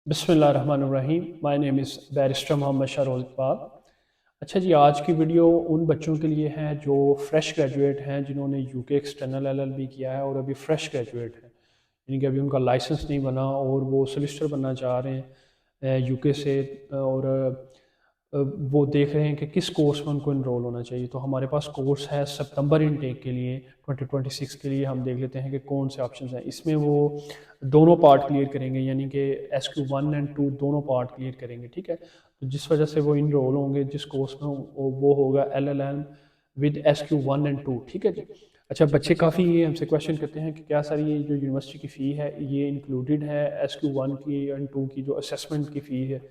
बिस्मिल्लाहिर्रहमानिर्रहीम। My name is barrister Mohammad Shahroz Iqbal. अच्छा जी, आज की वीडियो उन बच्चों के लिए है जो फ्रेश ग्रेजुएट हैं, जिन्होंने यूके एक्सटर्नल एलएलबी किया है और अभी फ्रेश ग्रेजुएट हैं, यानी कि अभी उनका लाइसेंस नहीं बना और वो सोलिसिटर बनना चाह रहे हैं यूके से। और वो देख रहे हैं कि किस कोर्स में उनको इनरोल होना चाहिए। तो हमारे पास कोर्स है सितंबर इनटेक के लिए 2026 के लिए। हम देख लेते हैं कि कौन से ऑप्शन हैं इसमें। वो दोनों पार्ट क्लियर करेंगे, यानी कि SQ1 एंड 2 दोनों पार्ट क्लियर करेंगे, ठीक है। तो जिस वजह से वो इनरोल होंगे जिस कोर्स में, वो होगा LLM विद SQ1 एंड 2, ठीक है जी। अच्छा, बच्चे काफ़ी ये हमसे क्वेश्चन करते हैं कि क्या सर ये जो यूनिवर्सिटी की फ़ी है ये इंक्लूडेड है SQ1 की एंड 2 की जो असेसमेंट की फ़ी है।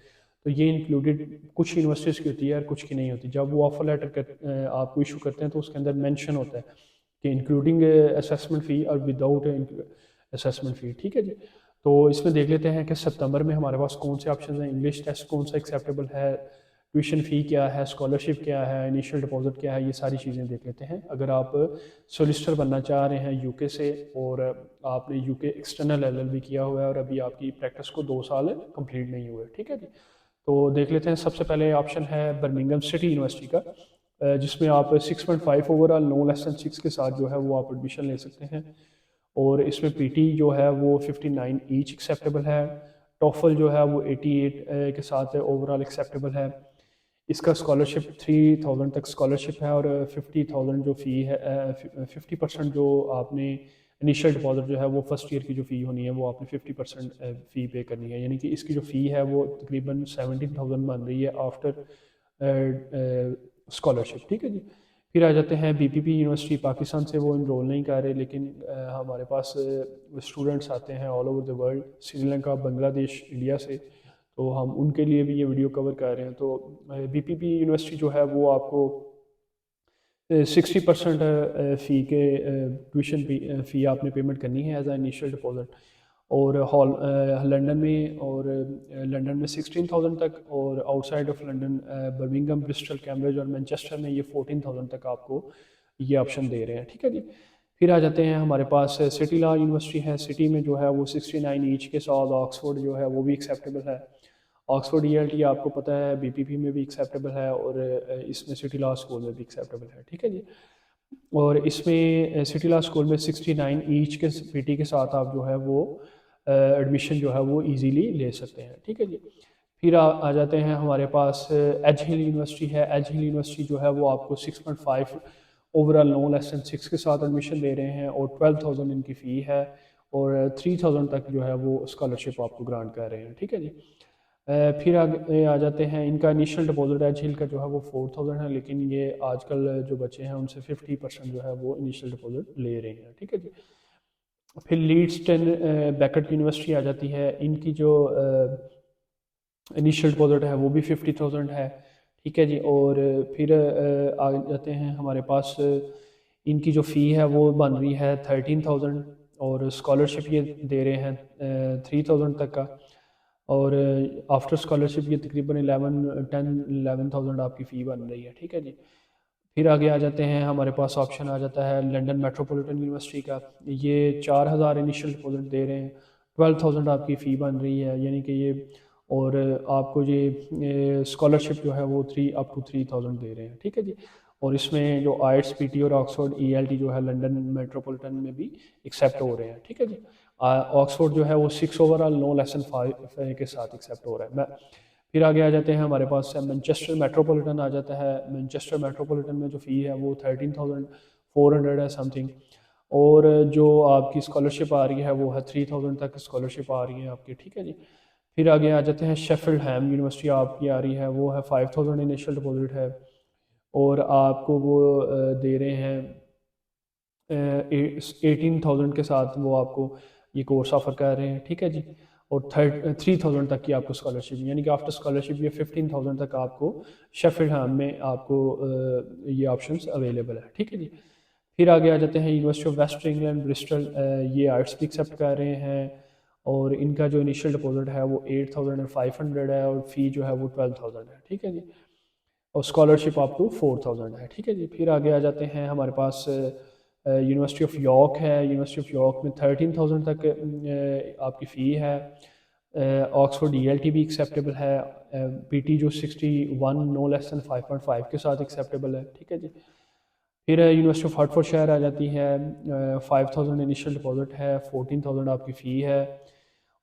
तो ये इंक्लूडेड कुछ यूनिवर्सिटीज़ की होती है और कुछ की नहीं होती। जब वो ऑफर लेटर आपको इशू करते हैं तो उसके अंदर मेंशन होता है कि इंक्लूडिंग असेसमेंट फ़ी और विदाउट असेसमेंट फ़ी, ठीक है जी। तो इसमें देख लेते हैं कि सितंबर में हमारे पास कौन से ऑप्शन हैं। इंग्लिश टेस्ट कौन सा एक्सेप्टेबल है, ट्यूशन फ़ी क्या है, स्कॉलरशिप क्या है, इनिशियल डिपॉजिट क्या है, ये सारी चीज़ें देख लेते हैं। अगर आप सोलिसिटर बनना चाह रहे हैं यूके से और आपने यूके एक्सटर्नल एलएलबी किया हुआ है और अभी आपकी प्रैक्टिस को 2 साल कंप्लीट नहीं हुए, ठीक है जी। तो देख लेते हैं। सबसे पहले ऑप्शन है बर्मिंघम सिटी यूनिवर्सिटी का, जिसमें आप 6.5 ओवरऑल नो लेस दैन 6 के साथ जो है वो आप एडमिशन ले सकते हैं। और इसमें पीटी जो है वो 59 ईच एक्सेप्टेबल है। टॉफल जो है वो 88 के साथ ओवरऑल एक्सेप्टेबल है। इसका स्कॉलरशिप 3000 तक स्कॉलरशिप है और 50,000 जो फ़ी है, 50% जो आपने इनिशियल डिपॉजिट जो है वो फर्स्ट ईयर की जो फ़ी होनी है वो आपने 50% फ़ी पे करनी है। यानी कि इसकी जो फ़ी है वो तकरीबन 17,000 बन रही है आफ्टर स्कॉलरशिप, ठीक है जी। फिर आ जाते हैं बीपीपी यूनिवर्सिटी। पाकिस्तान से वो इनरोल नहीं कर रहे, लेकिन हमारे पास स्टूडेंट्स आते हैं all over the world, Sri Lanka, Bangladesh, India से। तो हम उनके लिए भी ये वीडियो कवर कर रहे हैं। तो बीपीपी यूनिवर्सिटी जो है वो आपको 60% फ़ी के ट्यूशन फ़ी आपने पेमेंट करनी है एज आ इनिशियल डिपॉजिट। और लंदन में, और लंदन में 16,000 तक, और outside of London Birmingham, Bristol, Cambridge और मैनचेस्टर में ये 14,000 तक आपको ये ऑप्शन दे रहे हैं, ठीक है जी। फिर आ जाते हैं हमारे पास सिटी लॉ यूनिवर्सिटी है। सिटी में जो है वो 69 ईच के साथ ऑक्सफोर्ड जो है वो भी एक्सेप्टेबल है। ऑक्सफोर्ड ELT आपको पता है बीपीपी में भी एक्सेप्टेबल है और इसमें सिटी लॉ स्कूल में भी एक्सेप्टेबल है, ठीक है जी। और इसमें सिटी लॉ स्कूल में 69 ईच के पीटी के साथ आप जो है वो एडमिशन जो है वो इजीली ले सकते हैं, ठीक है जी। फिर आ जाते हैं हमारे पास एज हिल यूनिवर्सिटी है। एज हिल यूनिवर्सिटी जो है वो आपको 6.5 ओवरऑल नो लेस दैन 6 के साथ एडमिशन दे रहे हैं और 12,000 इनकी फ़ी है और 3,000 तक जो है वो स्कॉलरशिप आपको ग्रांट कर रहे हैं, ठीक है जी। फिर आगे आ जाते हैं। इनका इनिशियल डिपॉजिट एज हिल का जो है वो 4,000 है, लेकिन ये आजकल जो बच्चे हैं उनसे 50% जो है वो इनिशियल डिपॉजिट ले रहे हैं, ठीक है जी। फिर लीड्स 10 बैकट यूनिवर्सिटी आ जाती है। इनकी जो इनिशियल डिपॉजिट है वो भी 50,000 है, ठीक है जी। और फिर आ जाते हैं हमारे पास इनकी जो फ़ी है वो बन रही है 13,000 और स्कॉलरशिप ये दे रहे हैं 3,000 तक का। और आफ्टर स्कॉलरशिप ये तकरीबन 11,000 आपकी फ़ी बन रही है, ठीक है जी। फिर आगे आ जाते हैं। हमारे पास ऑप्शन आ जाता है लंदन मेट्रोपॉलिटन यूनिवर्सिटी का। ये 4,000 इनिशियल डिपॉजिट दे रहे हैं, 12,000 आपकी फ़ी बन रही है, यानी कि ये। और आपको ये स्कॉलरशिप जो है वो 3 up to 3,000 दे रहे हैं, ठीक है जी। और इसमें जो IELTS PT और ऑक्सफोर्ड ELT जो है लंदन मेट्रोपॉलिटन में भी एक्सेप्ट हो रहे हैं, ठीक है जी। ऑक्सफोर्ड जो है वो 6 ओवरऑल नो लेस दैन 5 के साथ एक्सेप्ट हो रहा है। फिर आगे आ जाते हैं हमारे पास मैनचेस्टर मेट्रोपॉलिटन आ जाता है। मैनचेस्टर मेट्रोपॉलिटन में जो फ़ी है वो 13,400 है समथिंग। और जो आपकी स्कॉलरशिप आ रही है वो है 3,000 तक स्कॉलरशिप आ रही है आपकी, ठीक है जी। फिर आगे आ जाते हैं शेफील्ड हैम यूनिवर्सिटी आपकी आ रही है, वो है 5,000 इनिशियल डिपॉजिट है। और आपको वो दे रहे हैं 18,000 के साथ वो आपको ये कोर्स ऑफर कर रहे हैं, ठीक है जी। और 3,000 तक की आपको स्कॉलरशिप, यानी कि आफ्टर स्कॉलरशिप ये 15,000 तक आपको शेफील्ड हैम में आपको ये ऑप्शंस अवेलेबल है, ठीक है जी। फिर आगे आ जाते हैं university of West England Bristol. ये आर्ट्स भी एक्सेप्ट कर रहे हैं और इनका जो इनिशियल डिपॉजिट है वो 8,500 है और फ़ी जो है वो 12,000 है, ठीक है जी। और स्कॉलरशिप अप टू 4,000 है, ठीक है जी। फिर आगे आ जाते हैं हमारे पास यूनिवर्सिटी ऑफ यॉर्क है। यूनिवर्सिटी ऑफ यॉर्क में 13,000 तक आपकी फ़ी है ऑक्सफोर्ड ELT भी एक्सेप्टेबल है, PT जो 61 नो लेस दैन 5.5 के साथ एक्सेप्टेबल है, ठीक है जी। फिर यूनिवर्सिटी ऑफ हार्टफोर्डशायर आ जाती है, 5000 इनिशियल डिपॉजिट है, 14000 आपकी फ़ी है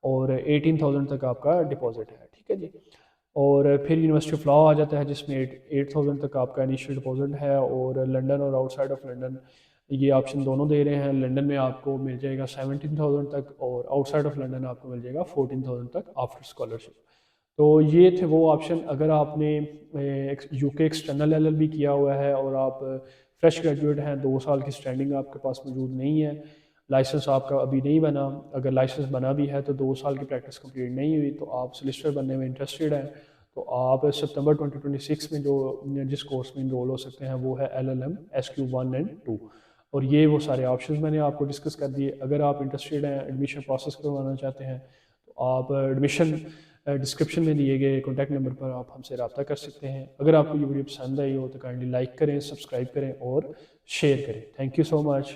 और 18000 तक आपका डिपॉजिट है, ठीक है जी। और फिर यूनिवर्सिटी ऑफ लॉ आ जाता है जिसमें 8000 तक आपका इनिशियल डिपॉजिट है, और लंदन और आउटसाइड ऑफ लंदन ये ऑप्शन दोनों दे रहे हैं। लंदन में आपको मिल जाएगा 17000 तक और आउटसाइड ऑफ लंदन आपको मिल जाएगा 14000 तक आफ्टर स्कॉलरशिप। तो ये थे वो ऑप्शन। अगर आपने UK एक्सटर्नल LLB किया हुआ है और आप फ्रेश ग्रेजुएट हैं, 2 साल की स्टैंडिंग आपके पास मौजूद नहीं है, लाइसेंस आपका अभी नहीं बना, अगर लाइसेंस बना भी है तो 2 साल की प्रैक्टिस कंप्लीट नहीं हुई, तो आप सोलिसिटर बनने में इंटरेस्टेड हैं, तो आप सितंबर 2026 में जो जिस कोर्स में इनरोल हो सकते हैं वो है LLM SQ1 एंड 2। और ये वो सारे ऑप्शंस मैंने आपको डिस्कस कर दिए। अगर आप इंटरेस्टेड हैं, एडमिशन प्रोसेस करवाना चाहते हैं, तो आप एडमिशन डिस्क्रिप्शन में दिए गए कॉन्टैक्ट नंबर पर आप हमसे रब्ता कर सकते हैं। अगर आपको ये वीडियो पसंद आई हो तो काइंडली लाइक करें, सब्सक्राइब करें और शेयर करें। Thank you so much.